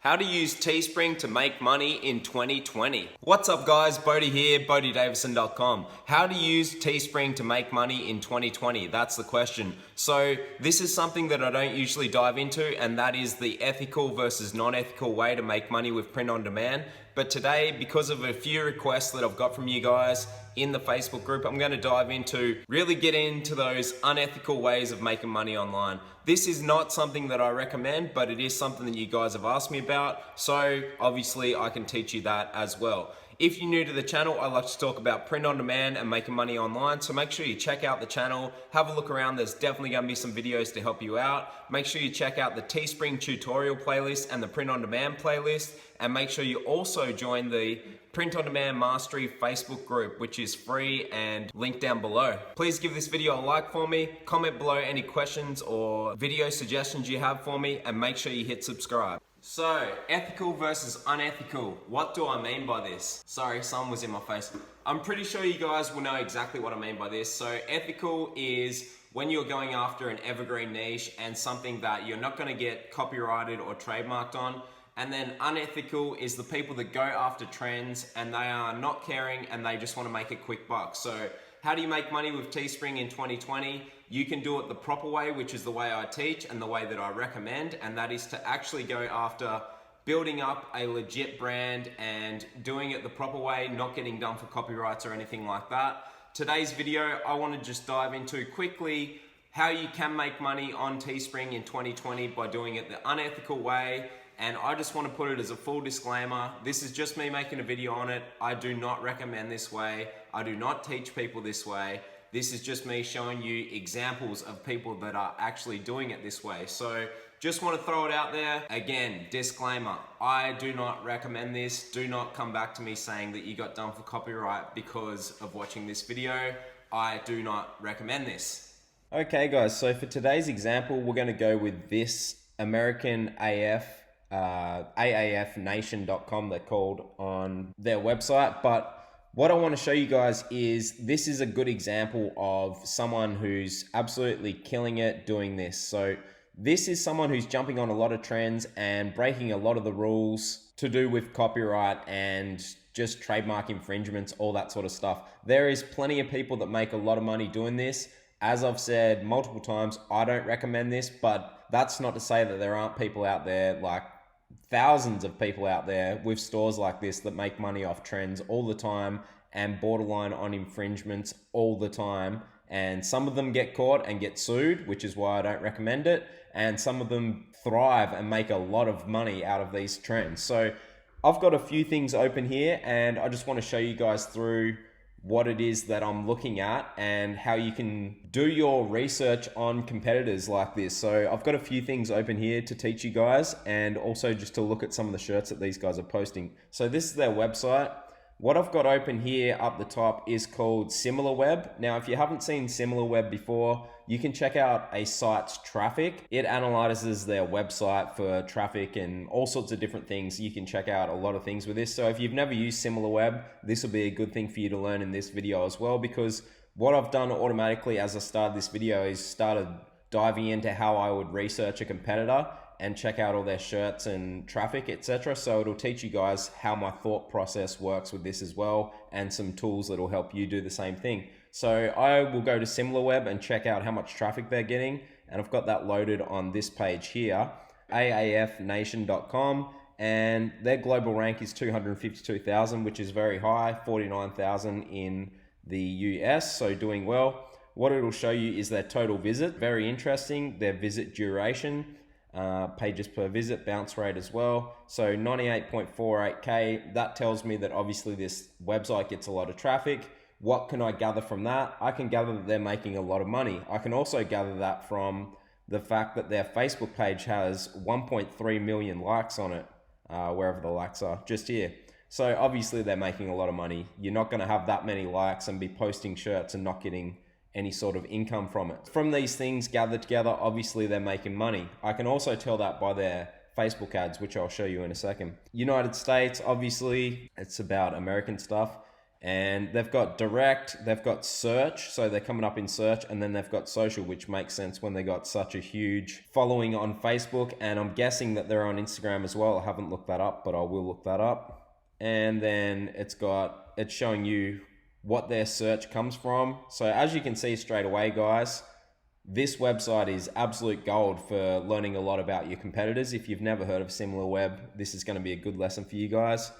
How to use Teespring to make money in 2020. What's up guys, Bodie here, BodieDavison.com. How to use Teespring to make money in 2020, that's the question. So this is something that I don't usually dive into, and that is the ethical versus non-ethical way to make money with print on demand. But today, because of a few requests that I've got from you guys in the Facebook group, I'm going to dive into, really get into those unethical ways of making money online. This is not something that I recommend, but it is something that you guys have asked me about, so obviously I can teach you that as well. If you're new to the channel, I like to talk about print on demand and making money online, so make sure you check out the channel, have a look around. There's definitely going to be some videos to help you out. Make sure you check out the Teespring tutorial playlist and the print on demand playlist, and make sure you also join the Print on Demand Mastery Facebook group, which is free and linked down below. Please give this video a like for me, comment below any questions or video suggestions you have for me, and make sure you hit subscribe. So, ethical versus unethical. What do I mean by this? Sorry, someone was in my face. I'm pretty sure you guys will know exactly what I mean by this. So, ethical is when you're going after an evergreen niche and something that you're not going to get copyrighted or trademarked on. And then unethical is the people that go after trends and they are not caring and they just want to make a quick buck. So how do you make money with Teespring in 2020? You can do it the proper way, which is the way I teach and the way that I recommend, and that is to actually go after building up a legit brand and doing it the proper way, not getting done for copyrights or anything like that. Today's video, I want to just dive into quickly how you can make money on Teespring in 2020 by doing it the unethical way. And I just want to put it as a full disclaimer, this is just me making a video on it. I do not recommend this way. I do not teach people this way. This is just me showing you examples of people that are actually doing it this way. So just want to throw it out there. Again, disclaimer, I do not recommend this. Do not come back to me saying that you got done for copyright because of watching this video. I do not recommend this. Okay guys, so for today's example, we're going to go with this American AF, AAFnation.com they're called on their website. But what I want to show you guys is this is a good example of someone who's absolutely killing it doing this. So this is someone who's jumping on a lot of trends and breaking a lot of the rules to do with copyright and just trademark infringements, all that sort of stuff. There is plenty of people that make a lot of money doing this. As I've said multiple times, I don't recommend this, but that's not to say that there aren't people out there, like thousands of people out there with stores like this that make money off trends all the time and borderline on infringements all the time. And some of them get caught and get sued, which is why I don't recommend it. And some of them thrive and make a lot of money out of these trends. So I've got a few things open here and I just want to show you guys through what it is that I'm looking at and how you can do your research on competitors like this. So I've got a few things open here to teach you guys and also just to look at some of the shirts that these guys are posting. So this is their website. What I've got open here up the top is called SimilarWeb. Now, if you haven't seen SimilarWeb before, you can check out a site's traffic. It analyzes their website for traffic and all sorts of different things. You can check out a lot of things with this. So if you've never used SimilarWeb, this will be a good thing for you to learn in this video as well, because what I've done automatically as I started this video is started diving into how I would research a competitor and check out all their shirts and traffic, etc. So it'll teach you guys how my thought process works with this as well, and some tools that'll help you do the same thing. So I will go to SimilarWeb and check out how much traffic they're getting, and I've got that loaded on this page here, AAFnation.com, and their global rank is 252,000, which is very high, 49,000 in the US, so doing well. What it'll show you is their total visit, very interesting, their visit duration, pages per visit, bounce rate as well. So 98.48k, that tells me that obviously this website gets a lot of traffic. What can I gather from that? I can gather that they're making a lot of money. I can also gather that from the fact that their Facebook page has 1.3 million likes on it, wherever the likes are, just here. So obviously they're making a lot of money. You're not going to have that many likes and be posting shirts and not getting any sort of income from it. From these things gathered together, obviously they're making money. I can also tell that by their Facebook ads, which I'll show you in a second. United States, obviously, it's about American stuff. And they've got direct, they've got search, so they're coming up in search, and then they've got social, which makes sense when they got such a huge following on Facebook. And I'm guessing that they're on Instagram as well. I haven't looked that up, but I will look that up. And then it's showing you what their search comes from. So as you can see straight away, guys, this website is absolute gold for learning a lot about your competitors. If you've never heard of SimilarWeb, this is going to be a good lesson for you guys.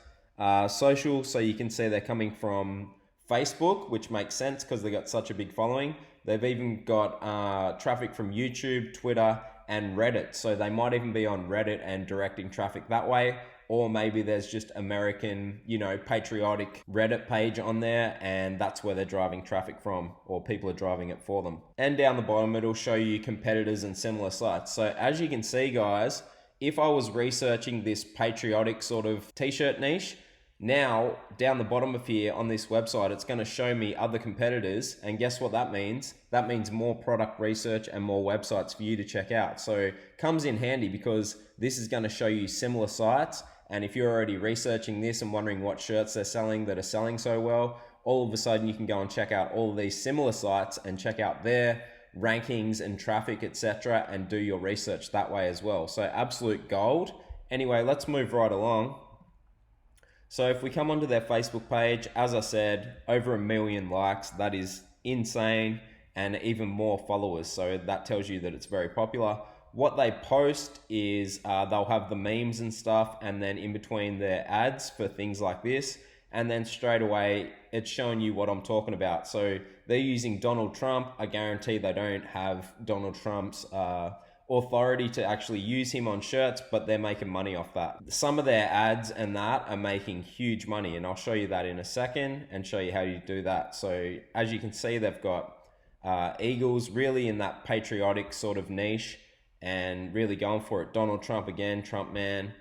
Social, so you can see they're coming from Facebook, which makes sense because they got such a big following. They've even got traffic from YouTube, Twitter, and Reddit. So they might even be on Reddit and directing traffic that way. Or maybe there's just American, patriotic Reddit page on there, and that's where they're driving traffic from, or people are driving it for them. And down the bottom, it'll show you competitors and similar sites. So as you can see, guys, if I was researching this patriotic sort of t-shirt niche, now, down the bottom of here on this website, it's going to show me other competitors. And guess what that means? That means more product research and more websites for you to check out. So it comes in handy because this is going to show you similar sites. And if you're already researching this and wondering what shirts they're selling that are selling so well, all of a sudden you can go and check out all of these similar sites and check out their rankings and traffic, etc., and do your research that way as well. So absolute gold. Anyway, let's move right along. So if we come onto their Facebook page, as I said, over 1 million likes, that is insane, and even more followers. So that tells you that it's very popular. What they post is they'll have the memes and stuff, and then in between their ads for things like this, and then straight away it's showing you what I'm talking about. So they're using Donald Trump. I guarantee they don't have Donald Trump's authority to actually use him on shirts, but they're making money off that. Some of their ads and that are making huge money, and I'll show you that in a second and show you how you do that. So as you can see, they've got Eagles really in that patriotic sort of niche and really going for it. Donald Trump again, Trump man.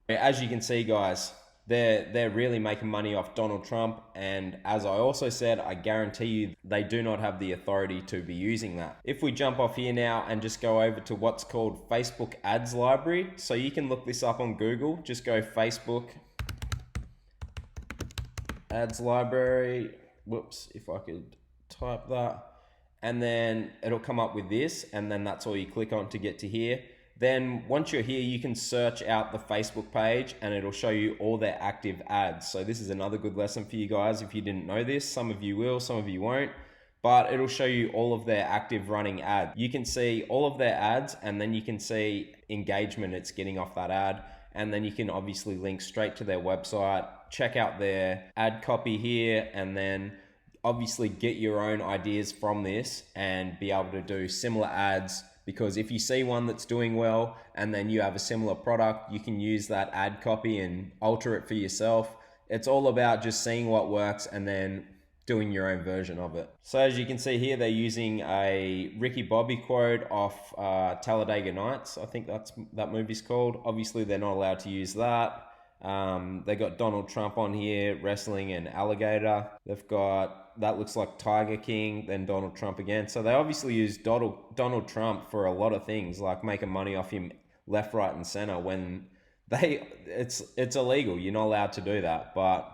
As you can see, guys, they're really making money off Donald Trump, and as I also said, I guarantee you they do not have the authority to be using that. If we jump off here now and just go over to what's called Facebook Ads Library, so you can look this up on Google, just go Facebook Ads Library, whoops, if I could type that, and then it'll come up with this, and then that's all you click on to get to here. Then once you're here, you can search out the Facebook page and it'll show you all their active ads. So this is another good lesson for you guys if you didn't know this. Some of you will, some of you won't, but it'll show you all of their active running ads. You can see all of their ads, and then you can see engagement it's getting off that ad. And then you can obviously link straight to their website, check out their ad copy here, and then obviously get your own ideas from this and be able to do similar ads. Because if you see one that's doing well and then you have a similar product, you can use that ad copy and alter it for yourself. It's all about just seeing what works and then doing your own version of it. So as you can see here, they're using a Ricky Bobby quote off Talladega Nights. I think that movie's called. Obviously, they're not allowed to use that. They got Donald Trump on here wrestling an alligator. They've got, that looks like Tiger King, then Donald Trump again. So they obviously use Donald Trump for a lot of things, like making money off him left, right, and center when it's illegal. You're not allowed to do that. But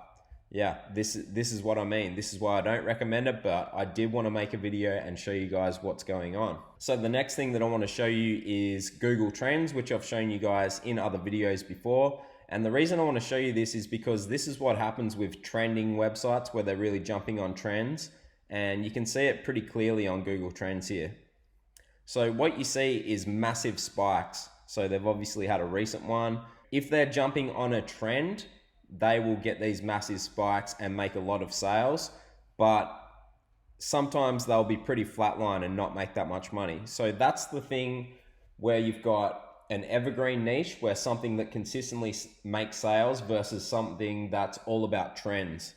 yeah, this is what I mean. This is why I don't recommend it, but I did want to make a video and show you guys what's going on. So the next thing that I want to show you is Google Trends, which I've shown you guys in other videos before. And the reason I want to show you this is because this is what happens with trending websites where they're really jumping on trends. And you can see it pretty clearly on Google Trends here. So what you see is massive spikes. So they've obviously had a recent one. If they're jumping on a trend, they will get these massive spikes and make a lot of sales. But sometimes they'll be pretty flatline and not make that much money. So that's the thing where you've got an evergreen niche where something that consistently makes sales versus something that's all about trends.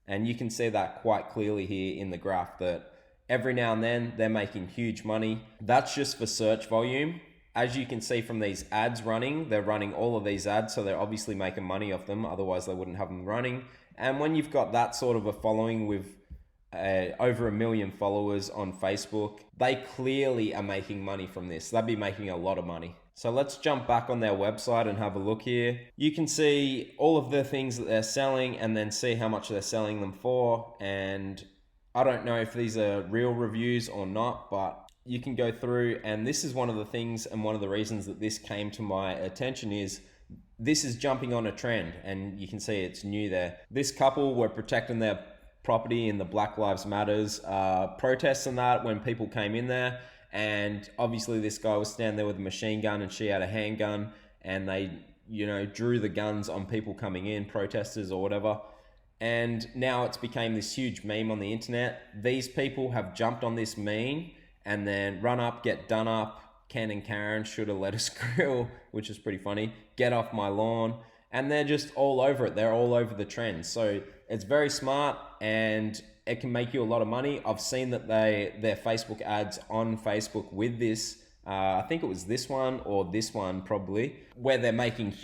And you can see that quite clearly here in the graph that every now and then they're making huge money. That's just for search volume. As you can see from these ads running, they're running all of these ads, so they're obviously making money off them. Otherwise they wouldn't have them running. And when you've got that sort of a following with over 1 million followers on Facebook. They clearly are making money from this. They'd be making a lot of money. So let's jump back on their website and have a look here. You can see all of the things that they're selling and then see how much they're selling them for. And I don't know if these are real reviews or not, but you can go through, and this is one of the things and one of the reasons that this came to my attention is this is jumping on a trend, and you can see it's new there. This couple were protecting their property in the Black Lives Matters protests and that when people came in there, and obviously this guy was standing there with a machine gun and she had a handgun, and they, you know, drew the guns on people coming in, protesters or whatever. And now it's became this huge meme on the internet. These people have jumped on this meme and then run up, get done up. Ken and Karen should have let us grill, which is pretty funny. Get off my lawn. And they're just all over it. They're all over the trends. So it's very smart and it can make you a lot of money. I've seen that their Facebook ads on Facebook with this, I think it was this one or this one probably, where they're making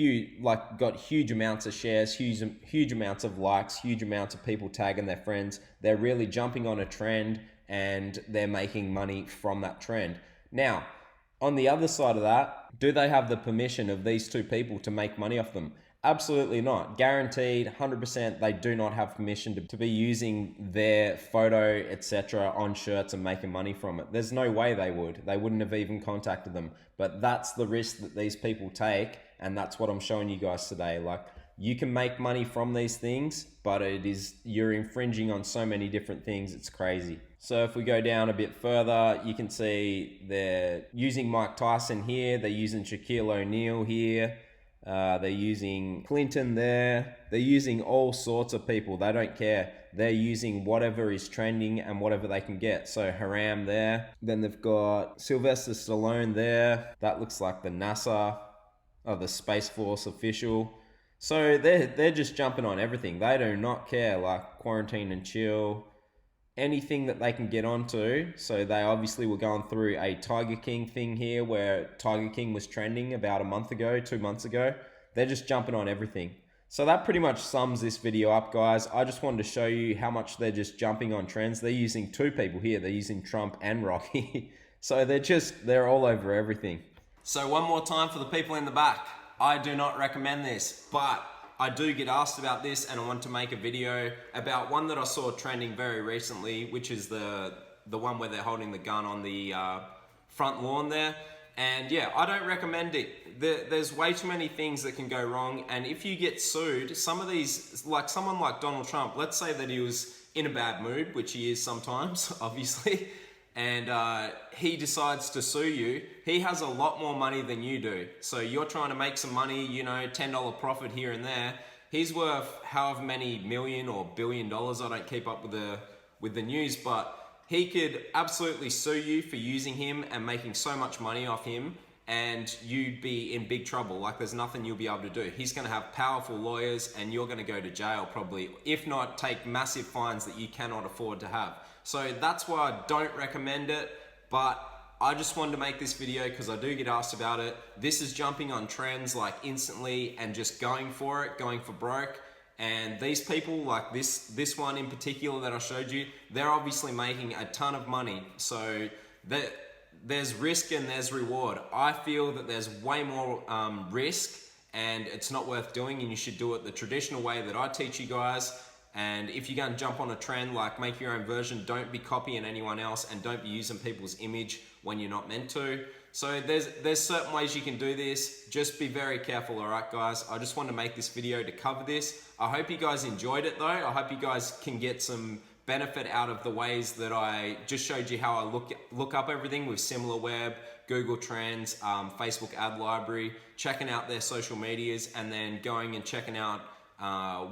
got huge amounts of shares, huge amounts of likes, huge amounts of people tagging their friends. They're really jumping on a trend and they're making money from that trend. Now, on the other side of that, do they have the permission of these two people to make money off them? Absolutely not. Guaranteed, 100%, they do not have permission to be using their photo, etc. on shirts and making money from it. There's no way they would. They wouldn't have even contacted them. But that's the risk that these people take, and that's what I'm showing you guys today. Like, you can make money from these things, but you're infringing on so many different things, it's crazy. So if we go down a bit further, you can see they're using Mike Tyson here, they're using Shaquille O'Neal here, they're using Clinton there, they're using all sorts of people, they don't care. They're using whatever is trending and whatever they can get. So Haram there, then they've got Sylvester Stallone there, that looks like the NASA, or the Space Force official. So they're just jumping on everything. They do not care, like Quarantine and Chill, anything that they can get onto. So they obviously were going through a Tiger King thing here where Tiger King was trending about 2 months ago. They're just jumping on everything. So that pretty much sums this video up, guys. I just wanted to show you how much they're just jumping on trends. They're using two people here. They're using Trump and Rocky. So they're all over everything. So one more time for the people in the back. I do not recommend this, but I do get asked about this and I want to make a video about one that I saw trending very recently, which is the one where they're holding the gun on the front lawn there. And yeah, I don't recommend it. There's way too many things that can go wrong, and if you get sued, some of these, like someone like Donald Trump, let's say that he was in a bad mood, which he is sometimes, obviously, and he decides to sue you, he has a lot more money than you do. So you're trying to make some money, you know, $10 profit here and there. He's worth however many million or $1 billion. I don't keep up with the news, but he could absolutely sue you for using him and making so much money off him, and you'd be in big trouble. Like, there's nothing you'll be able to do. He's going to have powerful lawyers and you're going to go to jail probably, if not take massive fines that you cannot afford to have. So that's why I don't recommend it, but I just wanted to make this video because I do get asked about it. This is jumping on trends like instantly and just going for it, going for broke. And these people, like this one in particular that I showed you, they're obviously making a ton of money. So there's risk and there's reward. I feel that there's way more risk and it's not worth doing, and you should do it the traditional way that I teach you guys. And if you're going to jump on a trend, like make your own version, don't be copying anyone else and don't be using people's image when you're not meant to. So there's certain ways you can do this. Just be very careful, all right, guys? I just wanted to make this video to cover this. I hope you guys enjoyed it, though. I hope you guys can get some benefit out of the ways that I just showed you how I look up everything with SimilarWeb, Google Trends, Facebook Ad Library, checking out their social medias, and then going and checking out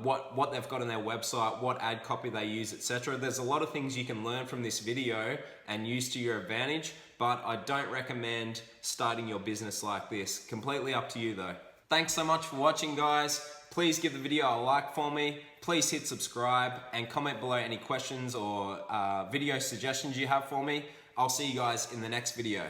what they've got on their website, what ad copy they use, etc. There's a lot of things you can learn from this video and use to your advantage, but I don't recommend starting your business like this. Completely up to you though. Thanks so much for watching, guys. Please give the video a like for me. Please hit subscribe and comment below any questions or video suggestions you have for me. I'll see you guys in the next video.